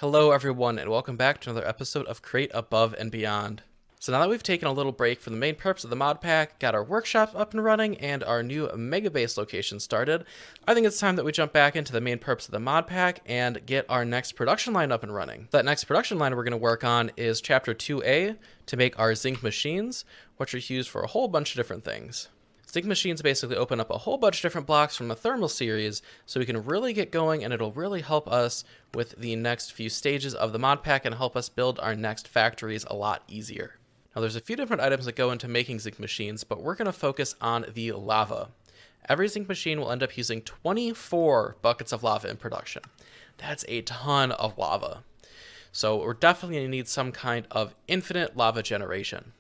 Hello everyone and welcome back to another episode of Create Above and Beyond. So now that we've taken a little break from the main purpose of the mod pack, got our workshop up and running, and our new mega base location started, I think it's time that we jump back into the main purpose of the mod pack and get our next production line up and running. That next production line we're going to work on is Chapter 2A to make our zinc machines, which are used for a whole bunch of different things. Zinc machines basically open up a whole bunch of different blocks from the thermal series, so we can really get going, and it'll really help us with the next few stages of the mod pack and help us build our next factories a lot easier. Now there's a few different items that go into making zinc machines, but we're going to focus on the lava. Every zinc machine will end up using 24 buckets of lava in production. That's a ton of lava. So we're definitely going to need some kind of infinite lava generation.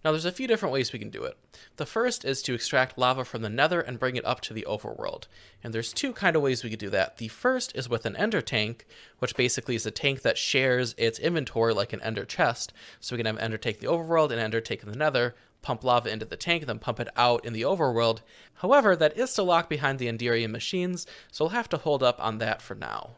Now there's a few different ways we can do it. The first is to extract lava from the nether and bring it up to the overworld. And there's two kind of ways we could do that. The first is with an ender tank, which basically is a tank that shares its inventory like an ender chest. So we can have ender take the overworld and ender take in the nether, pump lava into the tank, and then pump it out in the overworld. However, that is still locked behind the Enderian machines, so we'll have to hold up on that for now.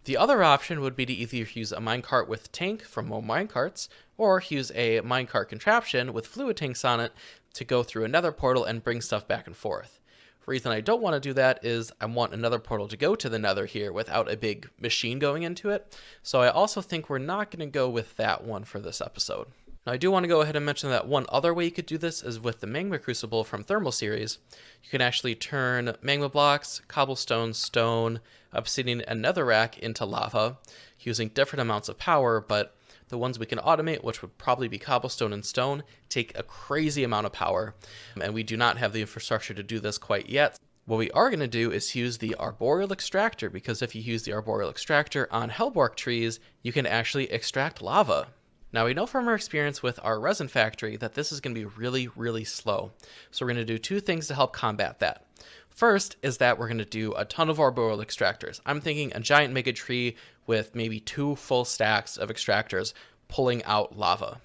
The other option would be to either use a minecart with tank from Mo Minecarts, or use a minecart contraption with fluid tanks on it to go through another portal and bring stuff back and forth. The reason I don't want to do that is I want another portal to go to the nether here without a big machine going into it, so I also think we're not going to go with that one for this episode. Now I do want to go ahead and mention that one other way you could do this is with the magma crucible from Thermal Series. You can actually turn magma blocks, cobblestone, stone, obsidian, and netherrack into lava using different amounts of power, but the ones we can automate, which would probably be cobblestone and stone, take a crazy amount of power, and we do not have the infrastructure to do this quite yet. What we are going to do is use the arboreal extractor, because if you use the arboreal extractor on hellbark trees, you can actually extract lava. Now we know from our experience with our resin factory that this is going to be really slow. So we're going to do two things to help combat that. First is that we're going to do a ton of arboreal extractors. I'm thinking a giant mega tree with maybe 2 full stacks of extractors pulling out lava.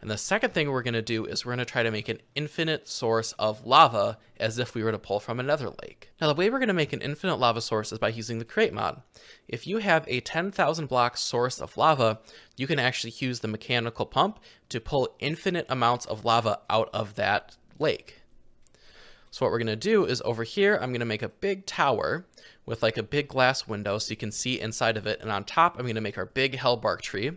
And the second thing we're going to do is we're going to try to make an infinite source of lava as if we were to pull from a nether lake. Now the way we're going to make an infinite lava source is by using the create mod. If you have a 10,000 block source of lava, you can actually use the mechanical pump to pull infinite amounts of lava out of that lake. So what we're going to do is over here, I'm going to make a big tower with like a big glass window so you can see inside of it. And on top, I'm going to make our big hellbark tree.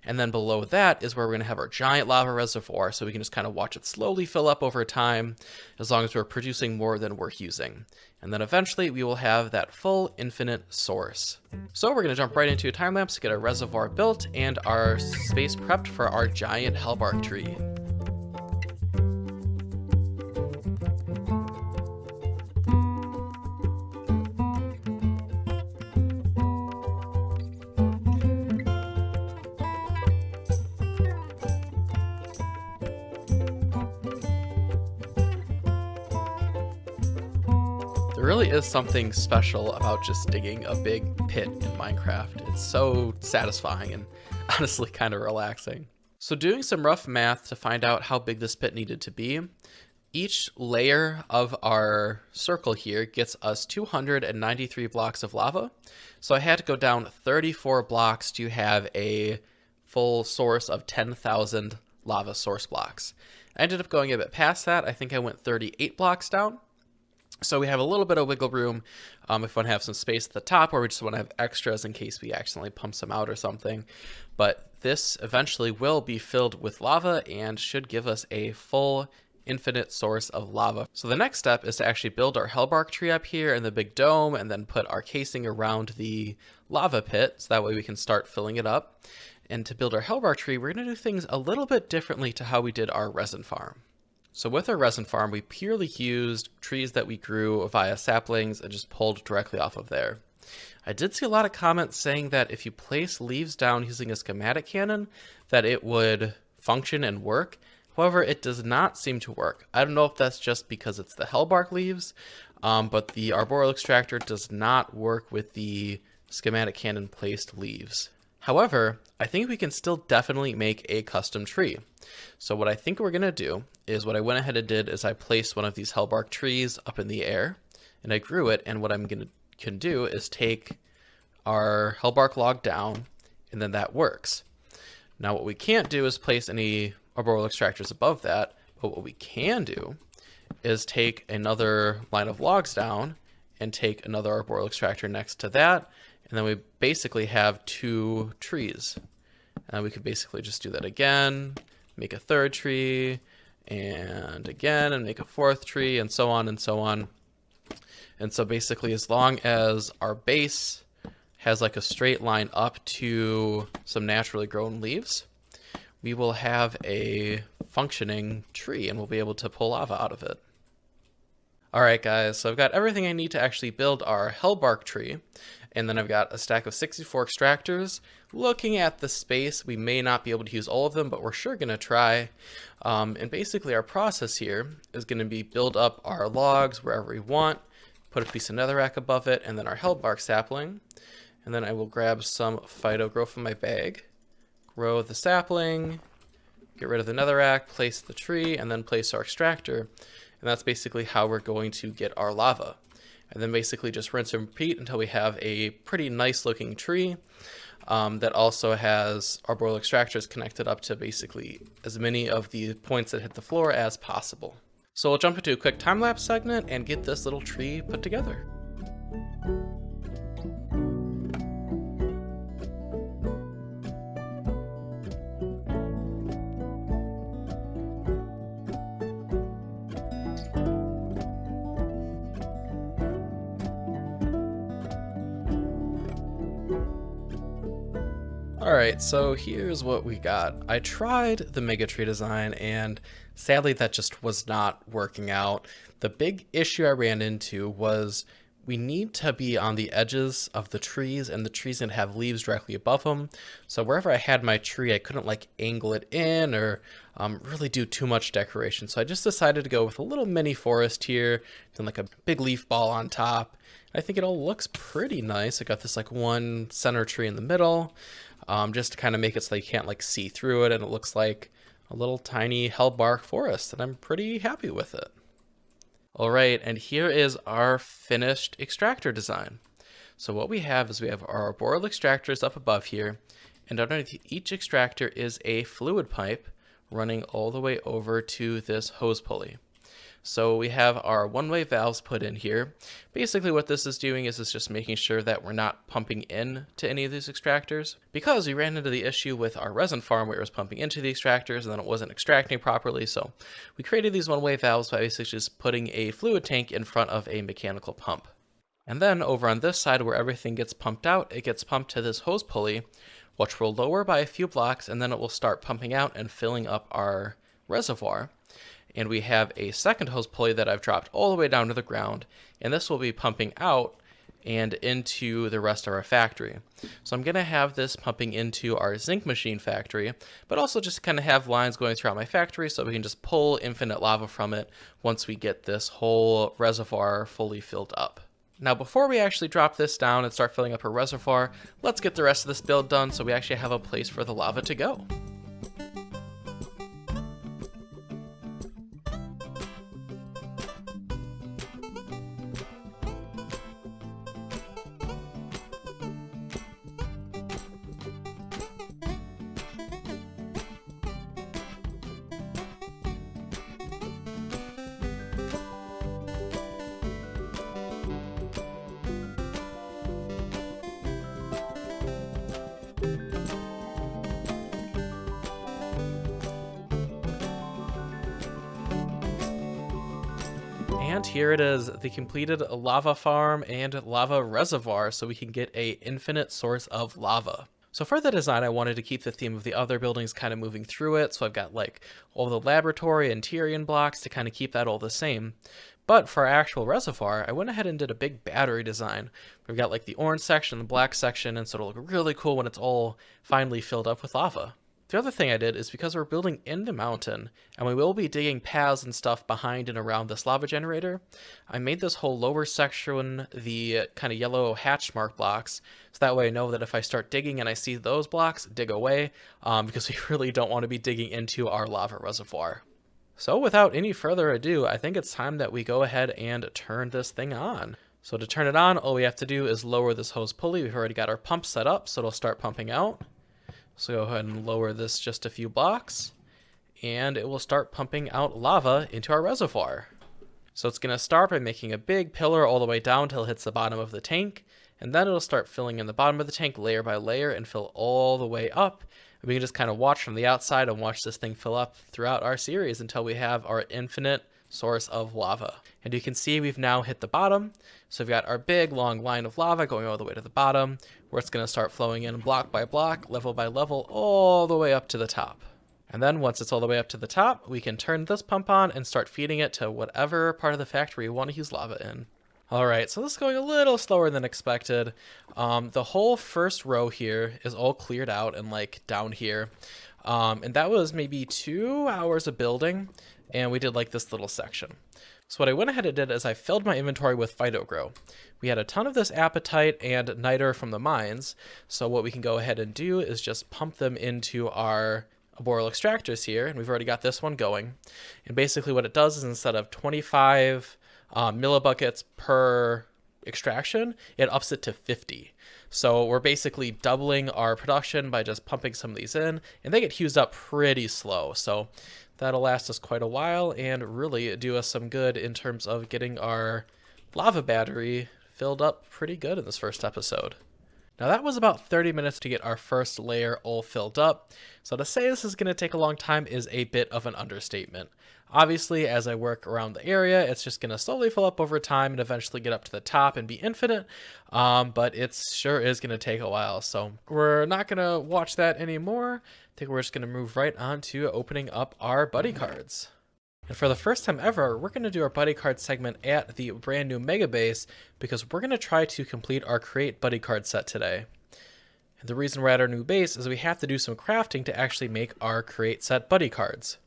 And then below that is where we're going to have our giant lava reservoir so we can just kind of watch it slowly fill up over time as long as we're producing more than we're using. And then eventually we will have that full infinite source. So we're going to jump right into a time lapse to get our reservoir built and our space prepped for our giant hellbark tree. There really is something special about just digging a big pit in Minecraft. It's so satisfying and honestly kind of relaxing. So doing some rough math to find out how big this pit needed to be, each layer of our circle here gets us 293 blocks of lava. So I had to go down 34 blocks to have a full source of 10,000 lava source blocks. I ended up going a bit past that. I think I went 38 blocks down. So we have a little bit of wiggle room if we want to have some space at the top, or we just want to have extras in case we accidentally pump some out or something. But this eventually will be filled with lava and should give us a full infinite source of lava. So the next step is to actually build our hellbark tree up here in the big dome and then put our casing around the lava pit so that way we can start filling it up. And to build our hellbark tree, we're going to do things a little bit differently to how we did our resin farm. So with our resin farm, we purely used trees that we grew via saplings and just pulled directly off of there. I did see a lot of comments saying that if you place leaves down using a schematic cannon, that it would function and work. However, it does not seem to work. I don't know if that's just because it's the hellbark leaves, but the arboreal extractor does not work with the schematic cannon placed leaves. However, I think we can still definitely make a custom tree. So what I think we're going to do is what I went ahead and did is I placed one of these hellbark trees up in the air and I grew it. And what I'm going to can do is take our hellbark log down, and then that works. Now what we can't do is place any arboreal extractors above that, but what we can do is take another line of logs down and take another arboreal extractor next to that, and then we basically have 2 trees. And we could basically just do that again, make a 3rd tree, and again, and make a 4th tree, and so on and so on. And so basically, as long as our base has like a straight line up to some naturally grown leaves, we will have a functioning tree and we'll be able to pull lava out of it. Alright guys, so I've got everything I need to actually build our hellbark tree, and then I've got a stack of 64 extractors. Looking at the space, we may not be able to use all of them, but we're sure going to try. And basically our process here is going to be build up our logs wherever we want, put a piece of netherrack above it, and then our hellbark sapling. And then I will grab some phyto grow from my bag, grow the sapling, get rid of the netherrack, place the tree, and then place our extractor. And that's basically how we're going to get our lava. And then basically just rinse and repeat until we have a pretty nice looking tree that also has arboreal extractors connected up to basically as many of the points that hit the floor as possible. So we'll jump into a quick time-lapse segment and get this little tree put together. Alright, so here's what we got. I tried the mega tree design and sadly that just was not working out. The big issue I ran into was we need to be on the edges of the trees, and the trees didn't have leaves directly above them. So wherever I had my tree, I couldn't like angle it in or really do too much decoration. So I just decided to go with a little mini forest here, then like a big leaf ball on top. I think it all looks pretty nice. I got this like one center tree in the middle, just to kind of make it so you can't like see through it, and it looks like a little tiny hellbark forest, and I'm pretty happy with it. Alright, and here is our finished extractor design. So what we have is we have our arboreal extractors up above here, and underneath each extractor is a fluid pipe running all the way over to this hose pulley. So we have our one-way valves put in here. Basically what this is doing is it's just making sure that we're not pumping in to any of these extractors, because we ran into the issue with our resin farm where it was pumping into the extractors and then it wasn't extracting properly. So we created these one-way valves by basically just putting a fluid tank in front of a mechanical pump. And then over on this side where everything gets pumped out, it gets pumped to this hose pulley, which will lower by a few blocks, and then it will start pumping out and filling up our reservoir. And we have a second hose pulley that I've dropped all the way down to the ground, and this will be pumping out and into the rest of our factory. So I'm going to have this pumping into our zinc machine factory, but also just kind of have lines going throughout my factory so we can just pull infinite lava from it once we get this whole reservoir fully filled up. Now before we actually drop this down and start filling up our reservoir, let's get the rest of this build done so we actually have a place for the lava to go. And here it is, the completed lava farm and lava reservoir, so we can get a infinite source of lava. So for the design, I wanted to keep the theme of the other buildings kind of moving through it, so I've got like all the laboratory and Tyrian blocks to kind of keep that all the same. But for our actual reservoir, I went ahead and did a big battery design. We've got like the orange section, the black section, and so it'll look really cool when it's all finally filled up with lava. The other thing I did is because we're building in the mountain, and we will be digging paths and stuff behind and around this lava generator, I made this whole lower section the kind of yellow hatch mark blocks, so that way I know that if I start digging and I see those blocks, dig away, because we really don't want to be digging into our lava reservoir. So without any further ado, I think it's time that we go ahead and turn this thing on. So to turn it on, all we have to do is lower this hose pulley. We've already got our pump set up, so it'll start pumping out. So go ahead and lower this just a few blocks, and it will start pumping out lava into our reservoir. So it's going to start by making a big pillar all the way down till it hits the bottom of the tank, and then it'll start filling in the bottom of the tank layer by layer and fill all the way up. And we can just kind of watch from the outside and watch this thing fill up throughout our series until we have our infinite source of lava. And you can see we've now hit the bottom. So we've got our big long line of lava going all the way to the bottom, where it's going to start flowing in block by block, level by level, all the way up to the top. And then once it's all the way up to the top, we can turn this pump on and start feeding it to whatever part of the factory we want to use lava in. All right, so this is going a little slower than expected. The whole first row here is all cleared out and like down here. And that was maybe 2 hours of building, and we did like this little section. So what I went ahead and did is I filled my inventory with phytogrow. We had a ton of this apatite and niter from the mines. So what we can go ahead and do is just pump them into our boreal extractors here, and we've already got this one going. And basically what it does is instead of 25 millibuckets per extraction, it ups it to 50. So we're basically doubling our production by just pumping some of these in, and they get used up pretty slow. So that'll last us quite a while and really do us some good in terms of getting our lava battery filled up pretty good in this first episode. Now that was about 30 minutes to get our first layer all filled up. So to say this is going to take a long time is a bit of an understatement. Obviously, as I work around the area, it's just going to slowly fill up over time and eventually get up to the top and be infinite. But it sure is going to take a while. So we're not going to watch that anymore. I think we're just going to move right on to opening up our buddy cards. And for the first time ever, we're going to do our buddy card segment at the brand new mega base because we're going to try to complete our create buddy card set today. And the reason we're at our new base is we have to do some crafting to actually make our create set buddy cards.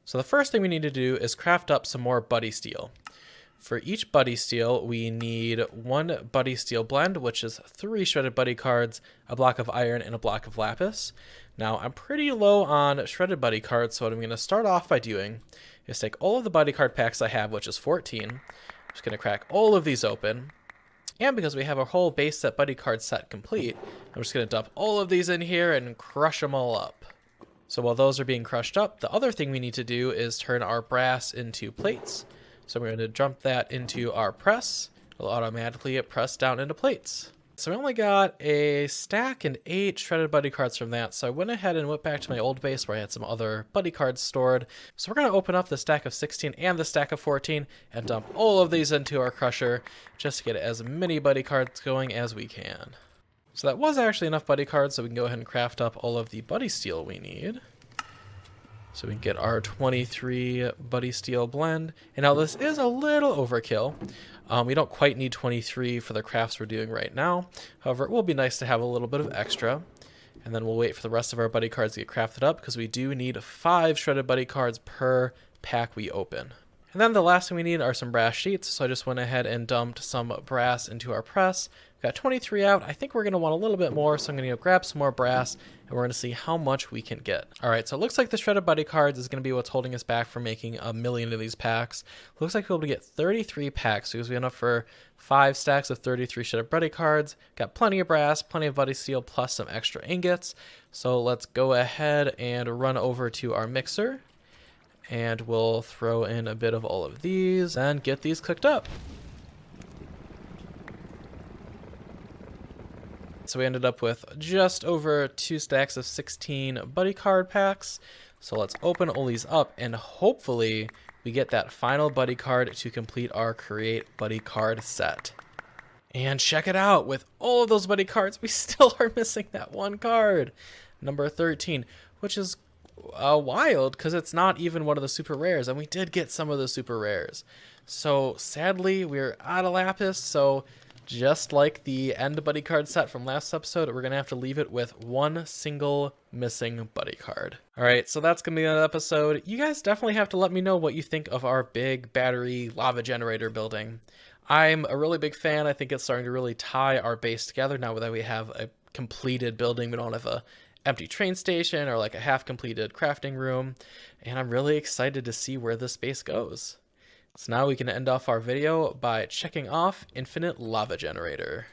So the first thing we need to do is craft up some more buddy steel. For each buddy steel, we need 1 buddy steel blend, which is 3 shredded buddy cards, a block of iron, and a block of lapis. Now, I'm pretty low on shredded buddy cards, so what I'm going to start off by doing is take all of the buddy card packs I have, which is 14. I'm just going to crack all of these open. And because we have a whole base set buddy card set complete, I'm just going to dump all of these in here and crush them all up. So while those are being crushed up, the other thing we need to do is turn our brass into plates. So we're going to dump that into our press. It'll automatically get pressed down into plates. So we only got a stack and 8 shredded buddy cards from that. So I went ahead and went back to my old base where I had some other buddy cards stored. So we're going to open up the stack of 16 and the stack of 14 and dump all of these into our crusher just to get as many buddy cards going as we can. So that was actually enough buddy cards, so we can go ahead and craft up all of the buddy steel we need. So we can get our 23 buddy steel blend. And now this is a little overkill. We don't quite need 23 for the crafts we're doing right now. However, it will be nice to have a little bit of extra. And then we'll wait for the rest of our buddy cards to get crafted up because we do need 5 shredded buddy cards per pack we open. And then the last thing we need are some brass sheets. So I just went ahead and dumped some brass into our press. We've got 23 out. I think we're going to want a little bit more, so I'm going to go grab some more brass and we're going to see how much we can get. All right, so it looks like the shredded buddy cards is going to be what's holding us back from making 1 million of these packs. Looks like we'll be able to get 33 packs because we have enough for 5 stacks of 33 shredded buddy cards. Got plenty of brass, plenty of buddy steel, plus some extra ingots. So let's go ahead and run over to our mixer. And we'll throw in a bit of all of these and get these cooked up. So we ended up with just over 2 stacks of 16 buddy card packs. So let's open all these up and hopefully we get that final buddy card to complete our create buddy card set. And check it out, with all of those buddy cards, we still are missing that one card, number 13, which is wild because it's not even one of the super rares, and we did get some of the super rares. So sadly we're out of lapis, so just like the end buddy card set from last episode, we're gonna have to leave it with 1 single missing buddy card. All right, so that's gonna be an episode. You guys definitely have to let me know what you think of our big battery lava generator building. I'm a really big fan. I think it's starting to really tie our base together now that we have a completed building. We don't have a empty train station or like a half completed crafting room, and I'm really excited to see where this base goes. So now we can end off our video by checking off Infinite Lava Generator.